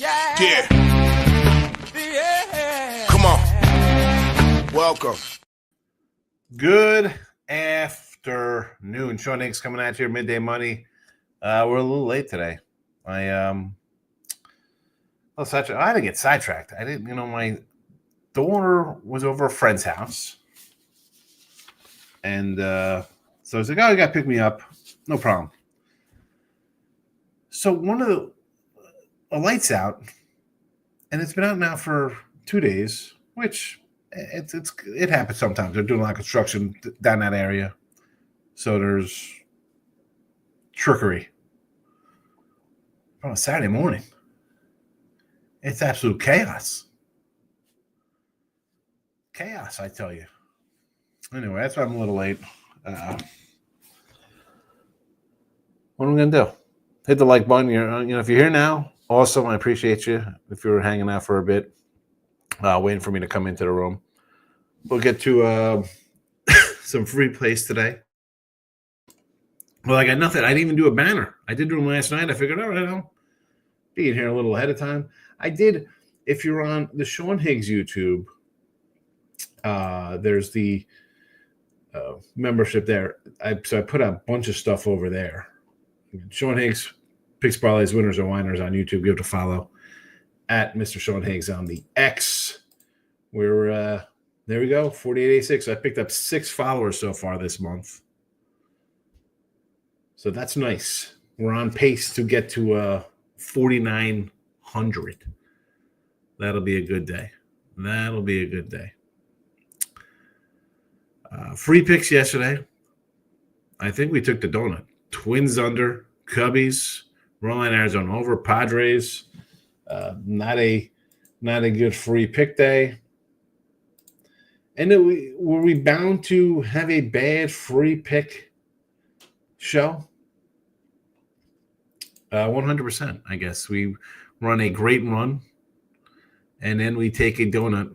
Yeah. Come on. Welcome. Good afternoon. Sean Higgs coming at you, Midday Money. We're a little late today. I had to get sidetracked. I didn't, my daughter was over a friend's house. And so I was like, oh, you got to pick me up. No problem. So a light's out, and it's been out now for 2 days, which it happens sometimes. They're doing a lot of construction down that area, so there's trickery. On a Saturday morning, it's absolute chaos. Chaos, I tell you. Anyway, that's why I'm a little late. What am I gonna do? Hit the like button. If you're here now, awesome. I appreciate you. If you were hanging out for a bit, waiting for me to come into the room, we'll get to some free plays today. Well, I got nothing. I didn't even do a banner. I did do them last night. I figured, all right, I'll be in here a little ahead of time. I did. If you're on the Sean Higgs YouTube, there's the membership there. So I put a bunch of stuff over there. Sean Higgs Picks, Parlays, Winners, or Whiners on YouTube. Give it a follow at Mr. Sean Higgs on the X. We're there we go, 4886. I picked up 6 followers so far this month. So that's nice. We're on pace to get to 4,900. That'll be a good day. That'll be a good day. Free picks yesterday. I think we took the donut. Twins under, Cubbies, Rolling Arizona over, Padres. Not a good free pick day. And were we bound to have a bad free pick show? 100%, I guess. We run a great run, and then we take a donut.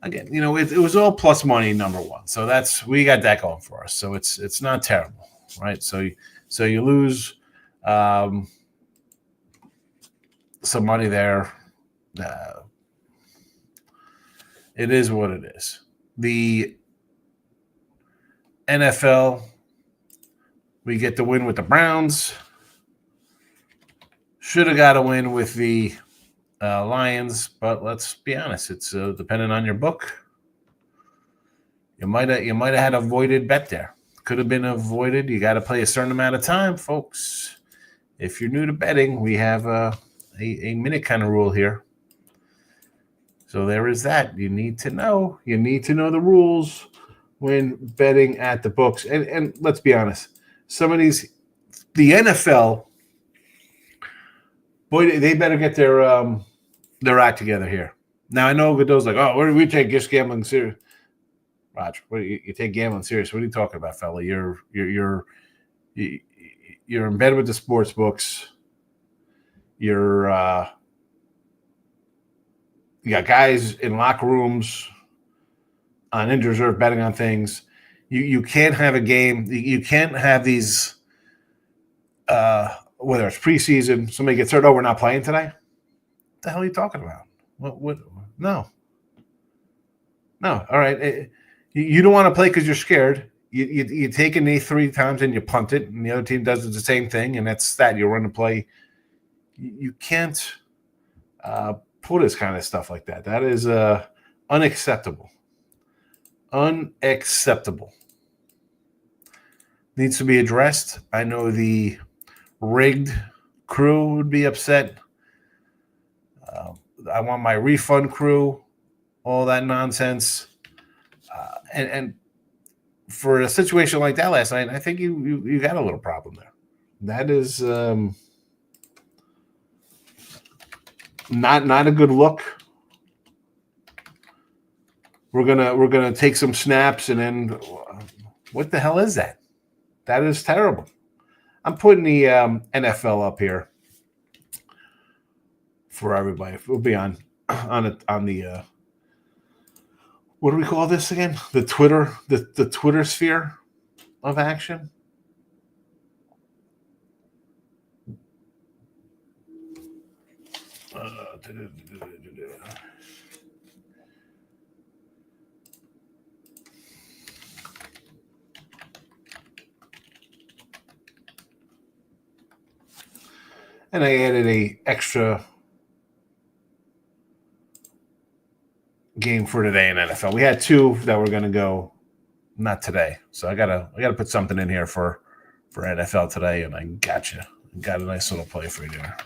Again, it was all plus money, number one. So we got that going for us. So it's not terrible, right? So you lose some money there. It is what it is. The NFL, we get the win with the Browns. Should have got a win with the Lions, but let's be honest, it's depending on your book. You might have had a voided bet there. Could have been avoided. You got to play a certain amount of time, folks. If you're new to betting, we have a minute kind of rule here. So there is that. You need to know. You need to know the rules when betting at the books. And let's be honest, some of the NFL, boy, they better get their act together here. Now I know Godot's like, oh, where do we take this gambling serious? Roger, you take gambling serious? What are you talking about, fella? You're in bed with the sports books. You got guys in locker rooms on injured reserve betting on things. You can't have a game. You can't have these. Whether it's preseason, somebody gets hurt. Oh, we're not playing today. What the hell are you talking about? What? No. All right. You don't want to play because you're scared. You take a knee 3 times and you punt it, and the other team does the same thing, and that's that. You run the play. You can't pull this kind of stuff like that. That is unacceptable. Unacceptable. Needs to be addressed. I know the rigged crew would be upset. I want my refund crew, all that nonsense. And for a situation like that last night, I think you got a little problem there. That is not a good look. We're gonna take some snaps, and then what the hell is that? That is terrible. I'm putting the NFL up here for everybody. We'll be on the what do we call this again? The Twitter sphere of action. And I added a extra game for today in NFL. We had two that were going to go not today, so I gotta put something in here for NFL today, and I got a nice little play for you there.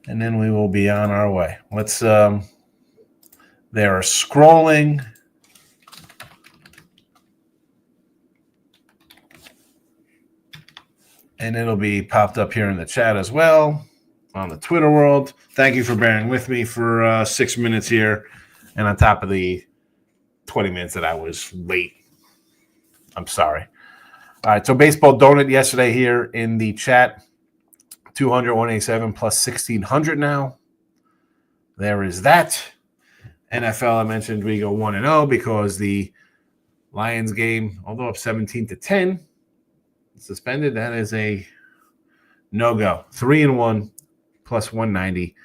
And then we will be on our way. Let's they are scrolling. And it'll be popped up here in the chat as well on the Twitter world. Thank you for bearing with me for 6 minutes here. And on top of the 20 minutes that I was late. I'm sorry. All right, so baseball donut yesterday here in the chat. 200, 187 plus 1,600 now. There is that. NFL, I mentioned we go 1-0 because the Lions game, although up 17-10, suspended. That is a no-go. 3-1 plus 190.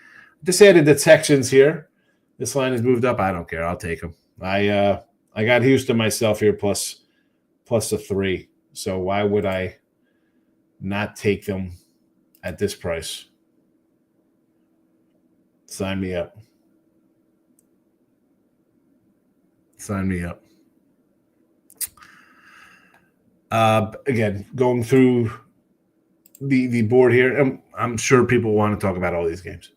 Just added the Texans here. This line has moved up. I don't care. I'll take them. I got Houston myself here plus a 3. So why would I not take them at this price? Sign me up. Sign me up. Again, going through the board here, I'm sure people want to talk about all these games.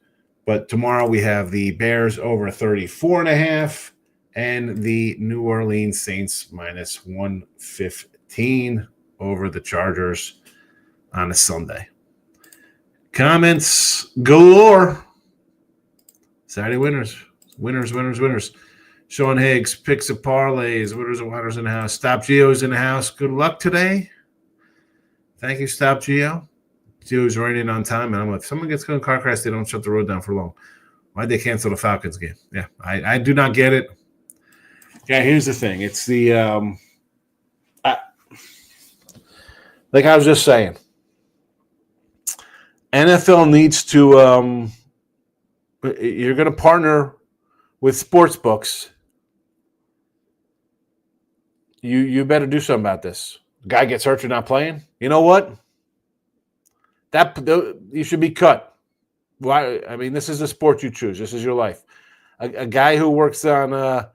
But tomorrow we have the Bears over 34.5 and the New Orleans Saints minus 115 over the Chargers on a Sunday. Comments galore. Saturday winners. Sean Higgs, picks of parlays, winners and whiners in the house. Stop Geo's in the house. Good luck today. Thank you, Stop Geo. Geo's right in on time. And I'm like, if someone gets killed in a car crash, they don't shut the road down for long. Why'd they cancel the Falcons game? Yeah, I do not get it. Yeah, here's the thing. It's the like I was just saying. NFL needs to you're going to partner with sports books. You better do something about this. Guy gets hurt, you're not playing. You know what? You should be cut. Why? I mean, this is the sport you choose. This is your life. A guy who works on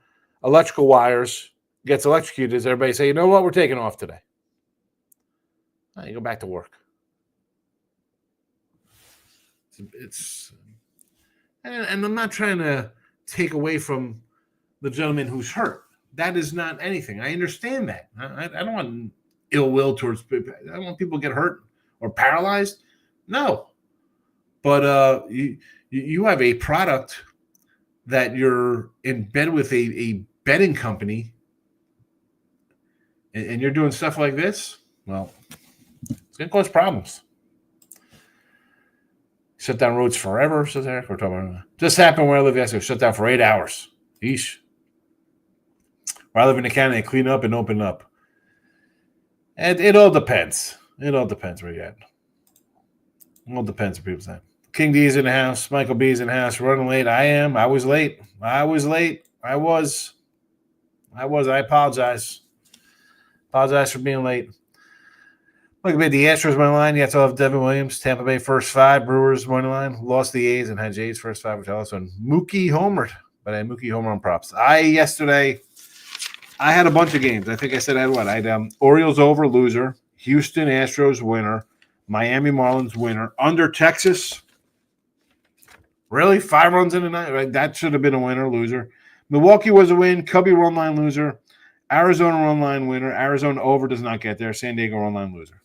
electrical wires gets electrocuted. Does everybody say, you know what? We're taking off today. No, you go back to work. And I'm not trying to take away from the gentleman who's hurt. That is not anything. I understand that. I don't want ill will towards people. I don't want people to get hurt or paralyzed. No. But you have a product that you're in bed with a betting company and you're doing stuff like this, well, it's going to cause problems. Shut down roads forever, says Eric. We're talking about just happened where I live yesterday. Shut down for 8 hours. Yeesh. Where I live in the county, they clean up and open up. And it all depends. It all depends where you're at. It all depends what people say. King D is in the house. Michael B is in the house. Running late. I am. I was late. I apologize. Apologize for being late. Look at the Astros money line. You have to have Devin Williams. Tampa Bay first 5. Brewers money line. Lost the A's and had Jays first 5, which I also had Mookie homered. But I had Mookie homer on props. Yesterday I had a bunch of games. I think I said I had what? I had Orioles over, loser. Houston Astros winner. Miami Marlins winner. Under Texas. Really? 5 runs in a night? Right? That should have been a winner, loser. Milwaukee was a win. Cubby run line loser. Arizona run line winner. Arizona over does not get there. San Diego run line loser.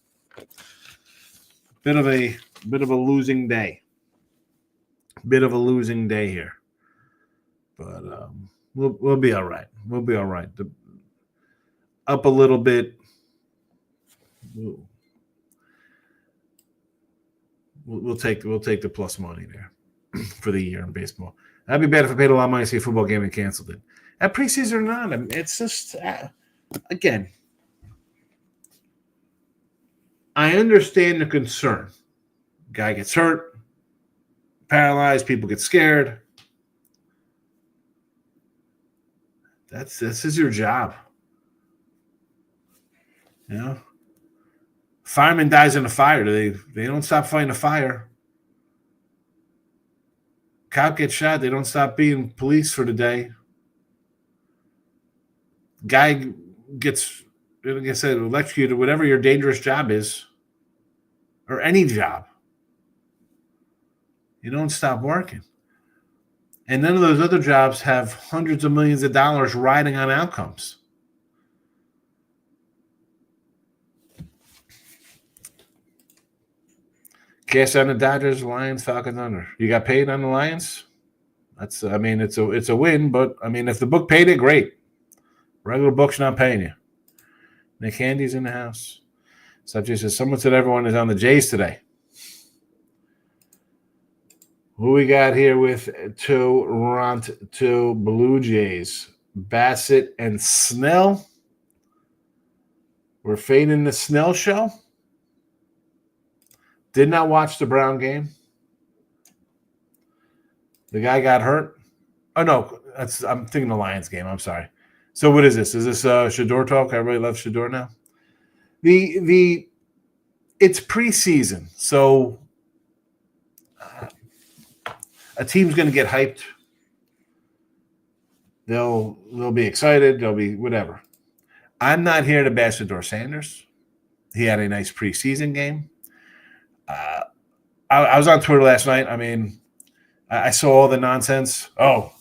Bit of a losing day. Bit of a losing day here. But we'll be all right. We'll be all right. Up a little bit. We'll take the plus money there for the year in baseball. That'd be bad if I paid a lot of money to see a football game and canceled it. At preseason or not, I mean, it's just again. I understand the concern. Guy gets hurt, paralyzed, people get scared. This is your job. You know? Fireman dies in a fire. They don't stop fighting a fire. Cop gets shot. They don't stop being police for the day. Guy gets, like I said, electrocuted, whatever your dangerous job is, or any job. You don't stop working. And none of those other jobs have hundreds of millions of dollars riding on outcomes. Cash on the Dodgers, Lions, Falcons under. You got paid on the Lions? It's a win, but if the book paid it, great. Regular book's not paying you. Nick Handy's in the house. Subject says someone said everyone is on the Jays today. Who we got here with Toronto Blue Jays? Bassett and Snell. We're fading the Snell show. Did not watch the Brown game. The guy got hurt. Oh, no. I'm thinking the Lions game. I'm sorry. So what is this? Is this Shador talk? Everybody loves Shador now? It's preseason. So a team's going to get hyped. They'll be excited. They'll be whatever. I'm not here to bash Shador Sanders. He had a nice preseason game. I was on Twitter last night. I saw all the nonsense. Oh,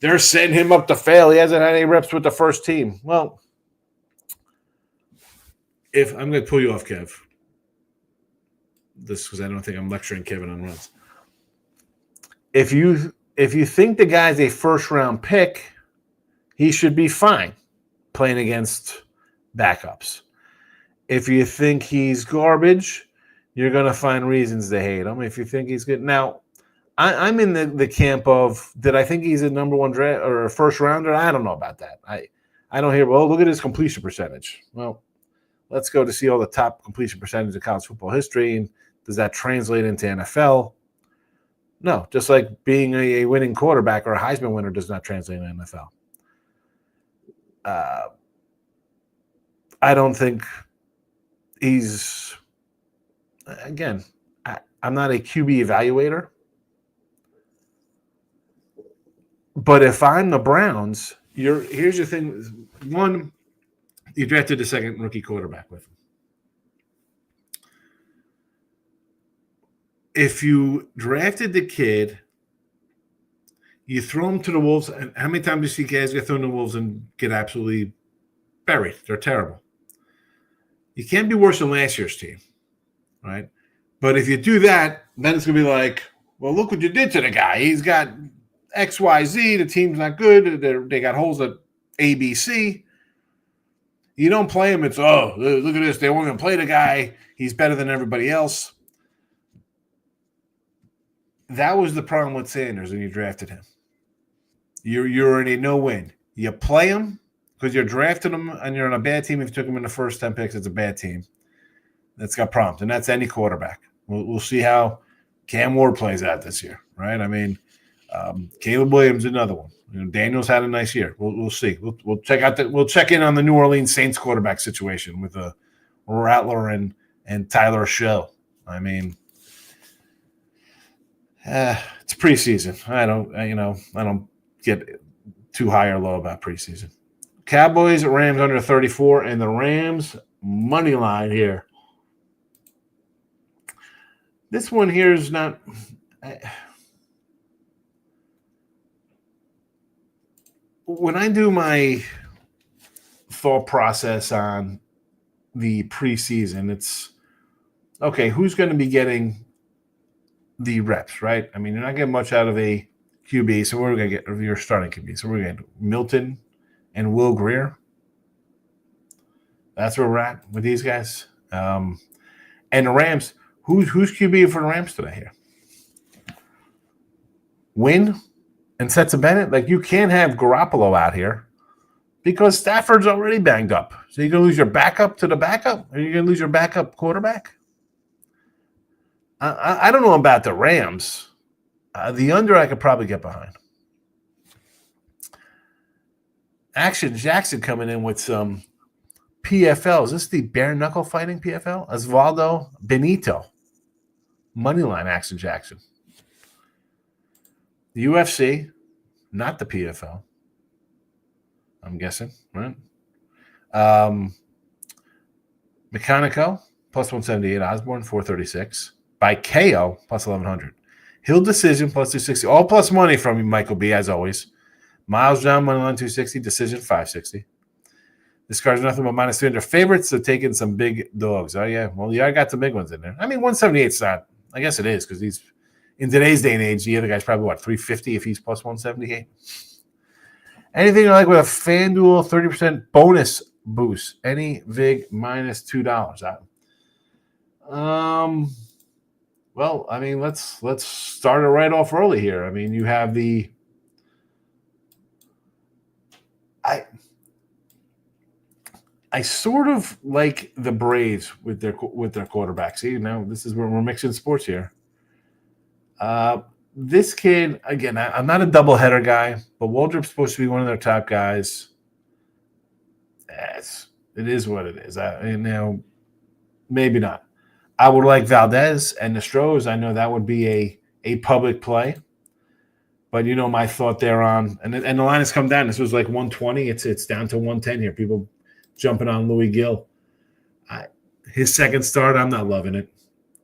they're setting him up to fail. He hasn't had any reps with the first team. Well, if I'm going to pull you off, Kev, this because I don't think I'm lecturing Kevin on runs. If you think the guy's a first-round pick, he should be fine playing against backups. If you think he's garbage, you're going to find reasons to hate him. If you think he's good. Now, I'm in the camp of, did I think he's a number one draft or a first rounder? I don't know about that. I don't hear, well, look at his completion percentage. Well, let's go to see all the top completion percentage of college football history. And does that translate into NFL? No, just like being a winning quarterback or a Heisman winner does not translate in NFL. I don't think he's, again, I'm not a QB evaluator. But if I'm the Browns, here's your thing. One, you drafted the second rookie quarterback with him. If you drafted the kid, you throw him to the Wolves, and how many times do you see guys get thrown to the Wolves and get absolutely buried? They're terrible. You can't be worse than last year's team, right? But if you do that, then it's going to be like, well, look what you did to the guy. He's got X, Y, Z. The team's not good. They got holes at A, B, C. You don't play him. It's, oh, look at this. They won't even play the guy. He's better than everybody else. That was the problem with Sanders when you drafted him. You're in a no-win. You play him because you're drafting him and you're on a bad team. If you took him in the first 10 picks, it's a bad team. That's got problems, and that's any quarterback. We'll see how Cam Ward plays out this year, right? Caleb Williams, another one. Daniels had a nice year. We'll see. We'll check in on the New Orleans Saints quarterback situation with Rattler and Tyler Show. It's preseason. I don't get too high or low about preseason. Cowboys, Rams under 34, and the Rams money line here. This one here is not. When I do my thought process on the preseason, it's okay. Who's going to be getting the reps, right? You're not getting much out of a QB, so we're going to get your starting QB. So we're going to get Milton and Will Grier. That's where we're at with these guys. And the Rams, who's QB for the Rams today here? Win and Stetson Bennett? Like, you can't have Garoppolo out here because Stafford's already banged up. So you're going to lose your backup to the backup? Or are you going to lose your backup quarterback? I don't know about the Rams. The under I could probably get behind. Action Jackson coming in with some PFL. Is this the bare knuckle fighting PFL? Osvaldo Benito. Moneyline Action Jackson. The UFC, not the PFL. I'm guessing, right? Mechanico, plus 178. Osborne, 436. By KO, plus 1100. Hill decision, plus 260. All plus money from you, Michael B, as always. Miles John, moneyline 260. Decision, 560. This card's nothing but minus 300 favorites, so taking some big dogs. Oh, yeah. Well, yeah, I got the big ones in there. I mean, 178's not. I guess it is because he's in today's day and age. The other guy's probably, 350 if he's plus 178. Anything you like with a FanDuel 30% bonus boost? Any VIG minus $2. Well, I mean, let's start it right off early here. I mean, you have the I sort of like the Braves with their quarterback. See, now this is where we're mixing sports here. This kid, again, I'm not a doubleheader guy, but Waldrop's supposed to be one of their top guys. It is what it is. Maybe not. I would like Valdez and Nostros. I know that would be a public play. But my thought there on and the line has come down. This was like 120. It's down to 110 here. People jumping on Louis Gill. His second start, I'm not loving it.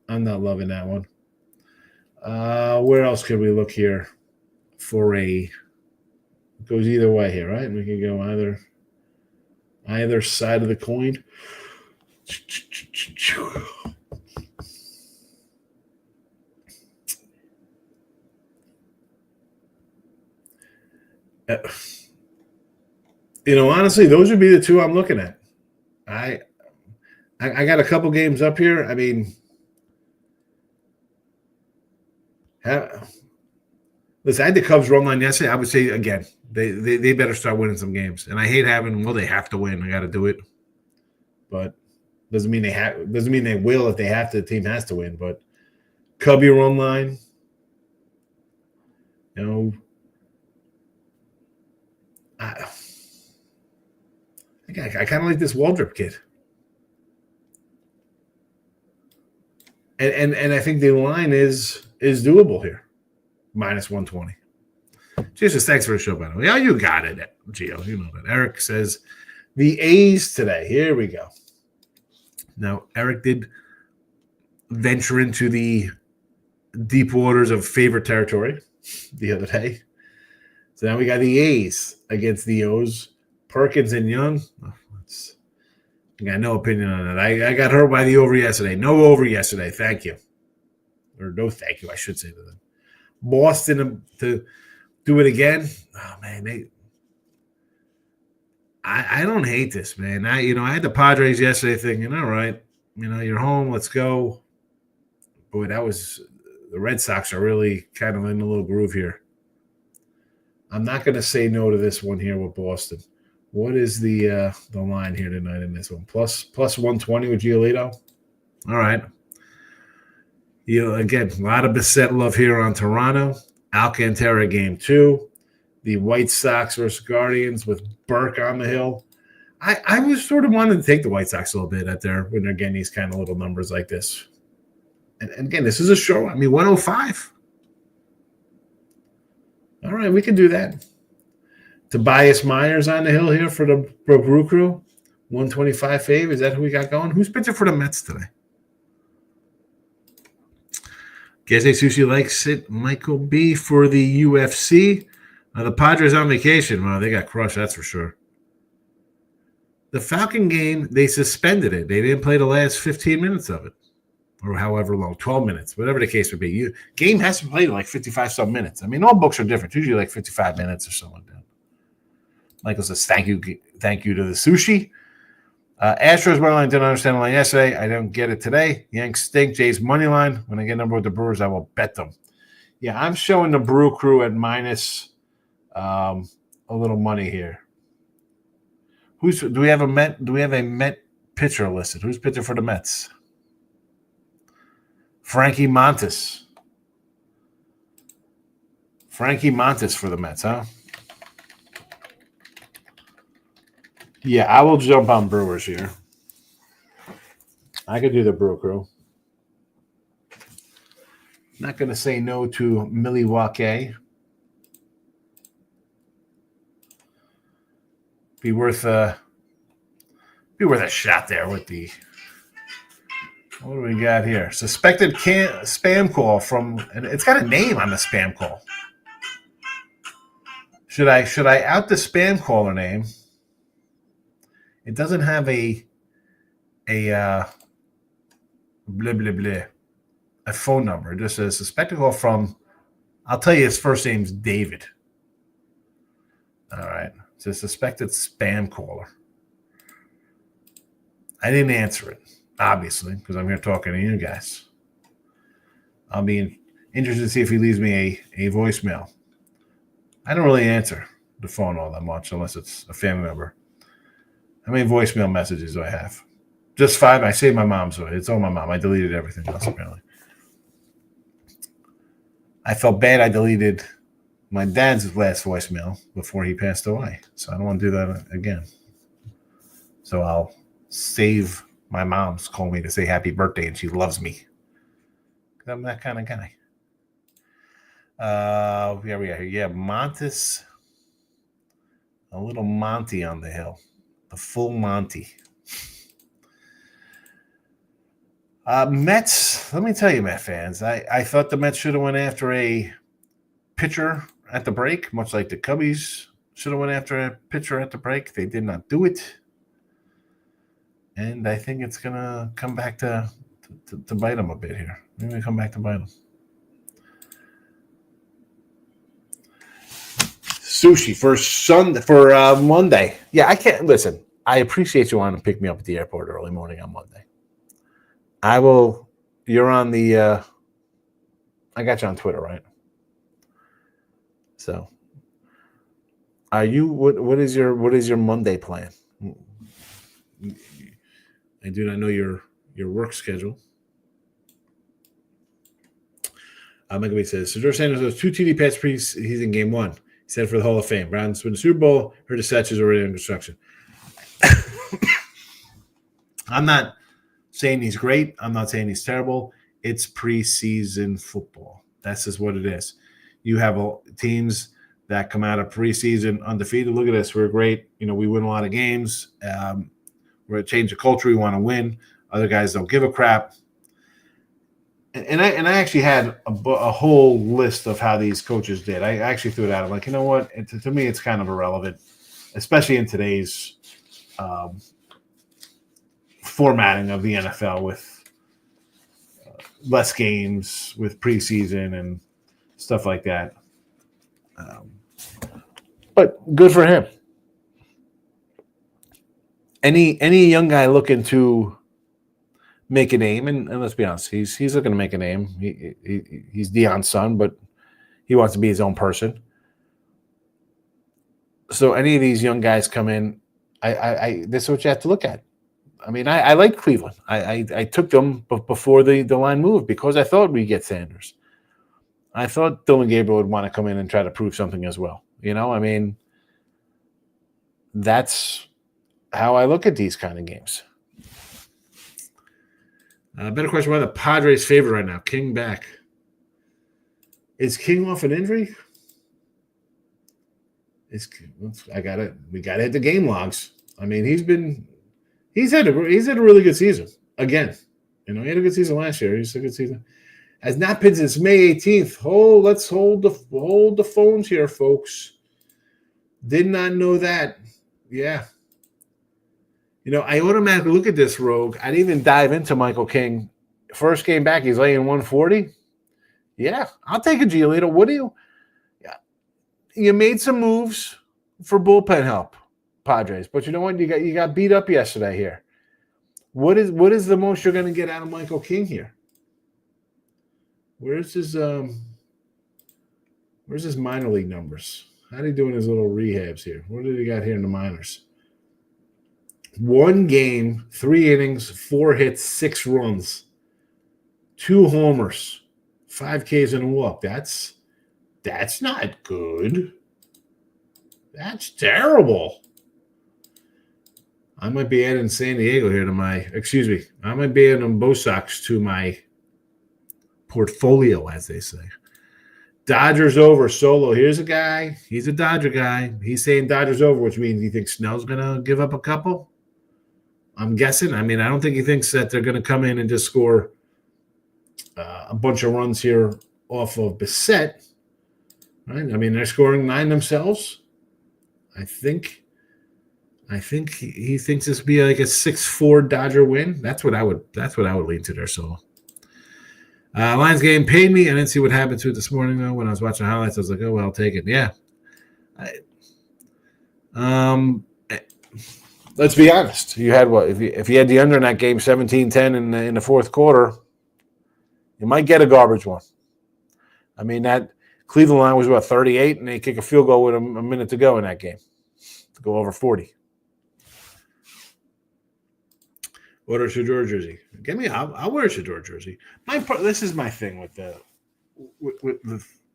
I'm not loving that one. Where else could we look here for it goes either way here, right? We can go either side of the coin. Honestly, those would be the two I'm looking at. I got a couple games up here. I mean, listen, I had the Cubs run line yesterday. I would say again, they better start winning some games. And I hate having they have to win. I got to do it, but doesn't mean they will if they have to. The team has to win. But Cubby run line, I kind of like this Waldrop kid. And I think the line is doable here. Minus 120. Jesus, thanks for the show, by the way. Yeah, you got it, Gio. You know that. Eric says the A's today. Here we go. Now, Eric did venture into the deep waters of favorite territory the other day. So now we got the A's against the O's. Perkins and Young. I got no opinion on that. I got hurt by the over yesterday. No over yesterday. Thank you. Or no thank you, I should say to them. Boston to do it again. Oh, man. I don't hate this, man. I had the Padres yesterday thinking, all right, you're home. Let's go. Boy, the Red Sox are really kind of in a little groove here. I'm not going to say no to this one here with Boston. What is the line here tonight in this one? Plus 120 with Giolito. All right. Again, a lot of Bissett love here on Toronto. Alcantara game 2. The White Sox versus Guardians with Burke on the hill. I was sort of wanting to take the White Sox a little bit when they're getting these kind of little numbers like this. And again, this is a show. 105. All right, we can do that. Tobias Myers on the hill here for the Brew Crew. 125 fave. Is that who we got going? Who's pitching for the Mets today? Geze Sushi likes it. Michael B for the UFC. The Padres on vacation. Well, they got crushed, that's for sure. The Falcon game, they suspended it. They didn't play the last 15 minutes of it. Or however long, 12 minutes, whatever the case would be. Game has to play like 55-some minutes. All books are different. Usually like 55 minutes or something like that. Michael says, thank you to the sushi. Astros money line, didn't understand the line yesterday. I don't get it today. Yanks stink. Jays money line. When I get a number with the Brewers, I will bet them. Yeah, I'm showing the Brew Crew at minus a little money here. Do we have a Met pitcher listed? Who's pitching for the Mets? Frankie Montas. Frankie Montas for the Mets, huh? Yeah, I will jump on Brewers here. I could do the Brew Crew. Not going to say no to Milwaukee. Be worth a shot there with the. What do we got here? Suspected spam call from, and it's got a name on the spam call. Should I out the spam caller name? It doesn't have a blah blah blah, a phone number. It just says suspected call from. I'll tell you his first name's David. All right, it's a suspected spam caller. I didn't answer it, obviously, because I'm here talking to you guys. I'll be interested to see if he leaves me a voicemail. I don't really answer the phone all that much unless it's a family member. How many voicemail messages do I have? Just 5. I saved my mom's. It's all my mom. I deleted everything else, apparently. I felt bad I deleted my dad's last voicemail before he passed away. So I don't want to do that again. So I'll save my mom's call me to say happy birthday, and she loves me. I'm that kind of guy. Yeah, we are here. Yeah, Montes. A little Monty on the hill. The full Monty. Mets, let me tell you, Met fans, I thought the Mets should have went after a pitcher at the break, much like the Cubbies should have went after a pitcher at the break. They did not do it. And I think it's going to come back to bite them a bit here. Maybe come back to bite them. Sushi for Monday. Yeah, I can't listen. I appreciate you wanting to pick me up at the airport early morning on Monday. I will. You're on the. I got you on Twitter, right? So, are you? What is your Monday plan? I do not know your work schedule. Michael says, so George Sanders has 2 TD passes preseason game 1. He said for the Hall of Fame. Browns win the Super Bowl. Heard the stats is already in construction. I'm not saying he's great. I'm not saying he's terrible. It's preseason football. That's just what it is. You have teams that come out of preseason undefeated. Look at us. We're great. We win a lot of games. We're a change of culture. We want to win. Other guys don't give a crap. And I actually had a whole list of how these coaches did. I actually threw it out. I'm like, you know what? To me, it's kind of irrelevant, especially in today's formatting of the NFL with less games, with preseason and stuff like that. But good for him. Any young guy looking to make a name, and let's be honest, he's looking to make a name. He's Deion's son, but he wants to be his own person. So any of these young guys come in, this is what you have to look at. I mean, I like Cleveland. I took them before the line moved because I thought we'd get Sanders. I thought Dylan Gabriel would want to come in and try to prove something as well. I mean, that's how I look at these kind of games. Better question, why the Padres favorite right now? King back. Is King off an injury? We got to hit the game logs. I mean, he's had a really good season again. He had a good season last year. He's a good season. Has not been since May 18th. Let's hold the phones here, folks. Did not know that. Yeah. I automatically look at this rogue. I didn't even dive into Michael King. First game back, he's laying 140. Yeah, I'll take a Giolito. What do you? Yeah, you made some moves for bullpen help, Padres, but you know what? You got beat up yesterday here. What is the most you're going to get out of Michael King here? Where's his minor league numbers? How'd he do in his little rehabs here? What did he got here in the minors? 1 game, 3 innings, 4 hits, 6 runs, 2 homers, 5 Ks and a walk. That's not good. That's terrible. I might be adding San Diego here to my, I might be adding Bo Sox to my portfolio, as they say. Dodgers over Solo. Here's a guy. He's a Dodger guy. He's saying Dodgers over, which means he thinks Snell's going to give up a couple. I'm guessing. I mean, I don't think he thinks that they're going to come in and just score a bunch of runs here off of Bissett. Right? I mean, they're scoring 9 themselves. I think he thinks this would be like a 6-4 Dodger win. That's what I would lean to there. So Lions game paid me. I didn't see what happened to it this morning though. When I was watching highlights, I was like, oh well, I'll take it. Yeah. Let's be honest. You had what? If you had the under in that game, 17-10 in the fourth quarter, you might get a garbage one. I mean, that Cleveland line was what, 38, and they kick a field goal with a minute to go in that game to go over 40. Order a Shador jersey. Get me. I'll wear a Shador jersey. This is my thing with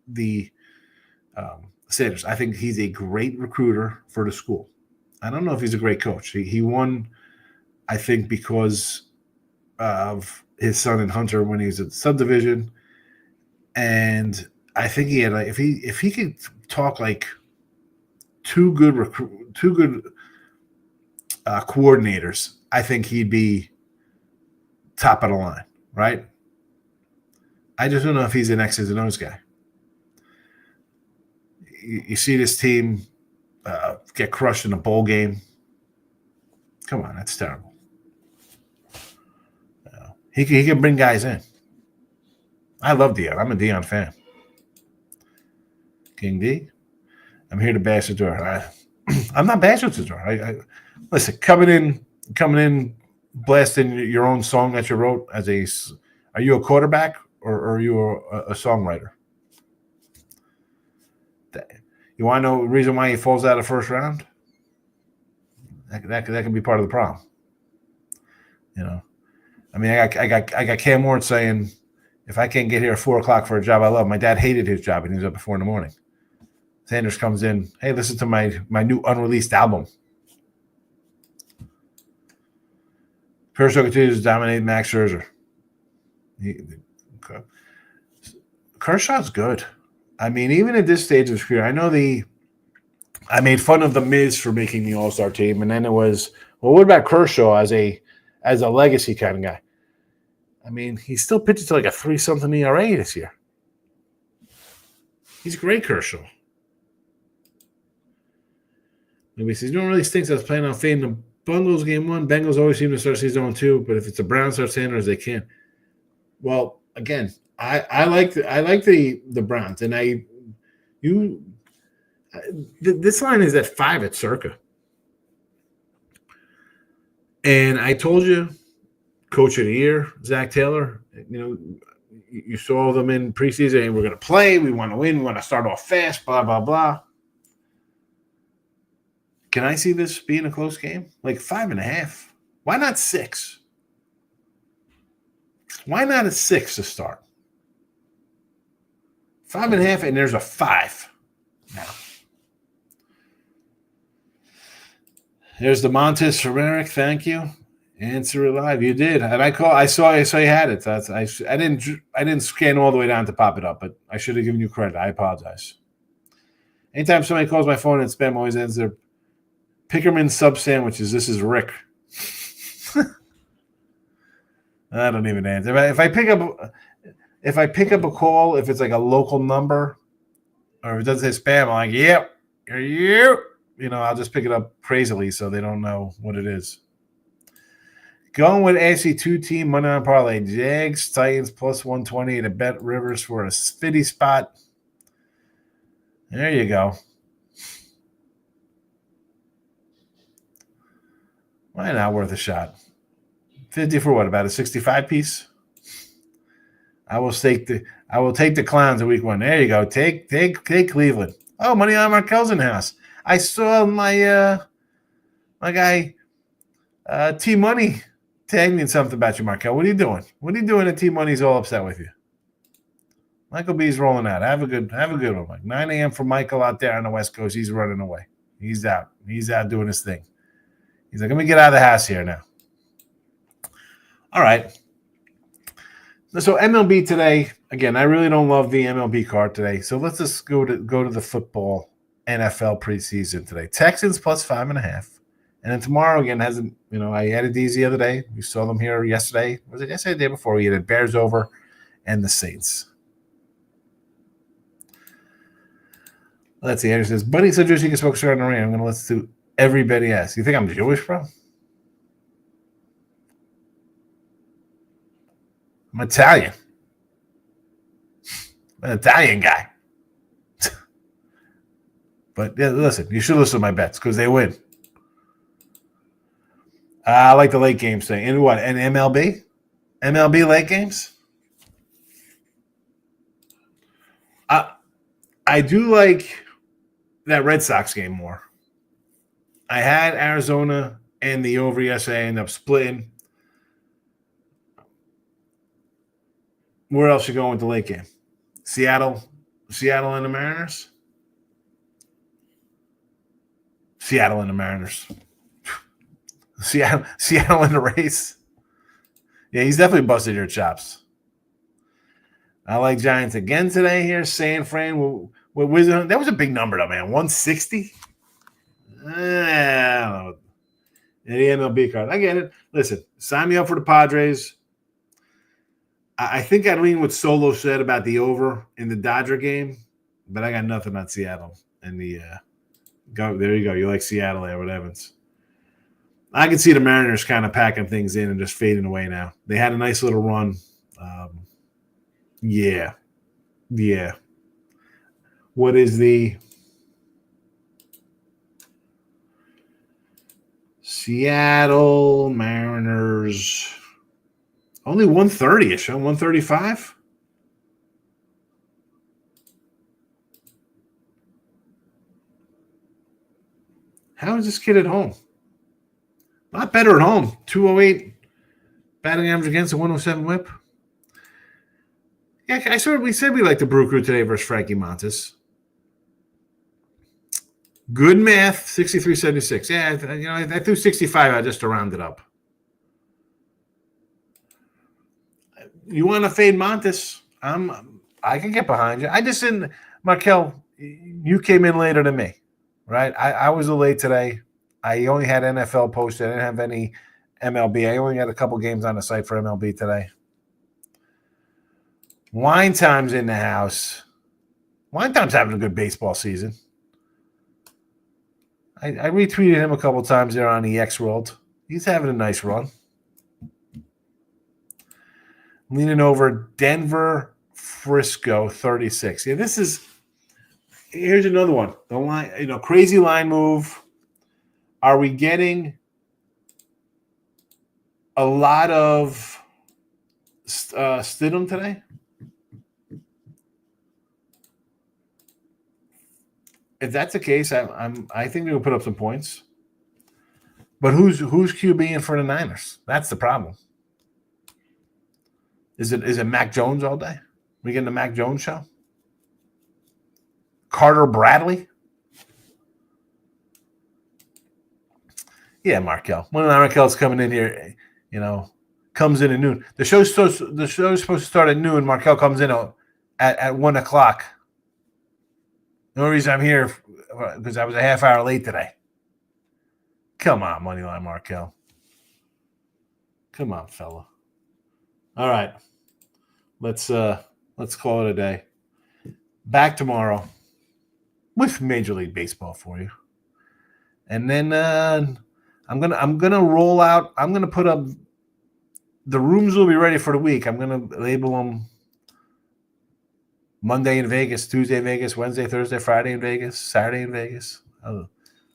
the Sanders. I think he's a great recruiter for the school. I don't know if he's a great coach. He won, I think, because of his son and Hunter when he was at the subdivision, and I think he had like if he could talk like two good coordinators, I think he'd be top of the line, right? I just don't know if he's an X's and O's guy. You see this team get crushed in a bowl game. Come on, that's terrible. He can bring guys in. I love Dion. I'm a Dion fan. King D, I'm here to bash the door. I'm not bashing the door. Listen, coming in, blasting your own song that you wrote as are you a quarterback or are you a songwriter? You want to know the reason why he falls out of first round? That can be part of the problem. You know, I mean, I got Cam Ward saying, if I can't get here at 4:00 for a job I love, my dad hated his job and he was up at 4 a.m. Sanders comes in, hey, listen to my new unreleased album. Kershaw continues to dominate Max Scherzer. Kershaw's good. I mean, even at this stage of his career, I know I made fun of the Miz for making the All-Star team, and then it was, well, what about Kershaw as a legacy kind of guy? I mean, he's still pitching to like a 3-something ERA this year. He's a great Kershaw. Maybe he says, you know, really stinks. I was planning on fading the Bungles game 1. Bengals always seem to start season 1-2, but if it's a Browns start Sanders, they can't. Well, again, I like the Browns, and this line is at 5 at Circa, and I told you, Coach of the Year, Zach Taylor. You know, you saw them in preseason, and we're going to play. We want to win. We want to start off fast. Blah blah blah. Can I see this being a close game? Like 5.5? Why not 6? Why not a 6 to start? 5.5, and there's a 5 now. There's the Montes from Eric. Thank you. Answer it live. You did, and I saw you had it. I didn't scan all the way down to pop it up, but I should have given you credit. I apologize. Anytime somebody calls my phone and spam always ends their Pickerman sub sandwiches. This is Rick. I don't even answer. If I pick up a call, if it's like a local number, or if it doesn't say spam, I'm like, yep, you. You know, I'll just pick it up crazily so they don't know what it is. Going with AFC 2 team Monday Night Parlay. Jags, Titans plus 120 to Bet Rivers for a fitty spot. There you go. Why not worth a shot? 50 for what? About a 65 piece? I will take the Clowns in week 1. There you go. Take Cleveland. Oh, money on Markel's in the house. I saw my guy T Money Tag me in something about you, Markel. What are you doing? What are you doing that T-Money's all upset with you? Michael B's rolling out. Have a good one, Mike. 9 a.m. for Michael out there on the West Coast. He's running away. He's out. He's out doing his thing. He's like, let me get out of the house here now. All right. So MLB today, again, I really don't love the MLB card today. So let's just go to the football NFL preseason today. Texans plus 5.5. And then tomorrow again hasn't, I added these the other day. We saw them here yesterday. Was it yesterday or the day before? We had Bears over and the Saints. Let's see. Andrew says, Buddy said you can smoke cigar in the rain. I'm going to listen to everybody else. You think I'm Jewish, bro? I'm Italian. I'm an Italian guy. But yeah, listen, you should listen to my bets because they win. I like the late games thing. And what? And MLB? MLB late games? I do like that Red Sox game more. I had Arizona and the over yesterday. I ended up splitting. Where else you going with the late game? Seattle and the Mariners? Seattle and the Mariners. Seattle in the race. Yeah, he's definitely busted your chops. I like Giants again today here. San Fran with Wizard. That was a big number though, man. 160? I don't know. The MLB card. I get it. Listen, sign me up for the Padres. I think I lean what Solo said about the over in the Dodger game, but I got nothing on Seattle. And there you go. You like Seattle there with Evans. I can see the Mariners kind of packing things in and just fading away now. They had a nice little run. Yeah. What is the Seattle Mariners? Only 130-ish, 135? How is this kid at home? A lot better at home. 208 batting average against a 107 whip. Yeah, we said we liked the Brew Crew today versus Frankie Montes. Good math, 63.76. Yeah, I threw 65 out just to round it up. You want to fade Montes? I can get behind you. I just didn't. Markel, you came in later than me, right? I was late today. I only had NFL posted. I didn't have any MLB. I only had a couple games on the site for MLB today. Wine Time's in the house. Wine Time's having a good baseball season. I retweeted him a couple times there on the X World. He's having a nice run. Leaning over Denver, Frisco, 36. Yeah, here's another one. The line, crazy line move. Are we getting a lot of Stidham today? If that's the case, I think we'll put up some points. But who's QBing for the Niners? That's the problem. Is it Mac Jones all day? We getting the Mac Jones show? Carter Bradley? Yeah, Markel. When Markel's coming in here, comes in at noon. The show's supposed to start at noon. Markel comes in at 1 o'clock. The only reason I'm here because I was a half hour late today. Come on, Moneyline Markel. Come on, fella. All right. Let's call it a day. Back tomorrow with Major League Baseball for you. And then I'm gonna roll out. I'm gonna put up the rooms will be ready for the week. I'm gonna label them Monday in Vegas, Tuesday in Vegas, Wednesday, Thursday, Friday in Vegas, Saturday in Vegas.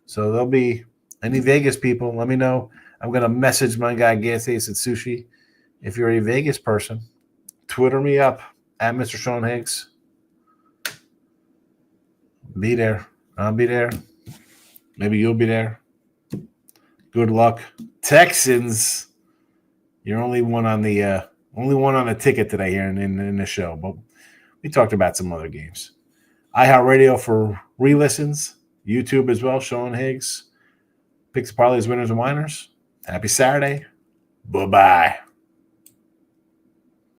So there'll be any Vegas people. Let me know. I'm gonna message my guy Gansace at Sushi. If you're a Vegas person, Twitter me up at Mr. Sean Higgs. Be there. I'll be there. Maybe you'll be there. Good luck. Texans You're only one on the ticket today here in the show. But we talked about some other games. iHeartRadio for re-listens. YouTube as well. Sean Higgs. Picks, parlays, winners, and whiners. Happy Saturday. Bye-bye.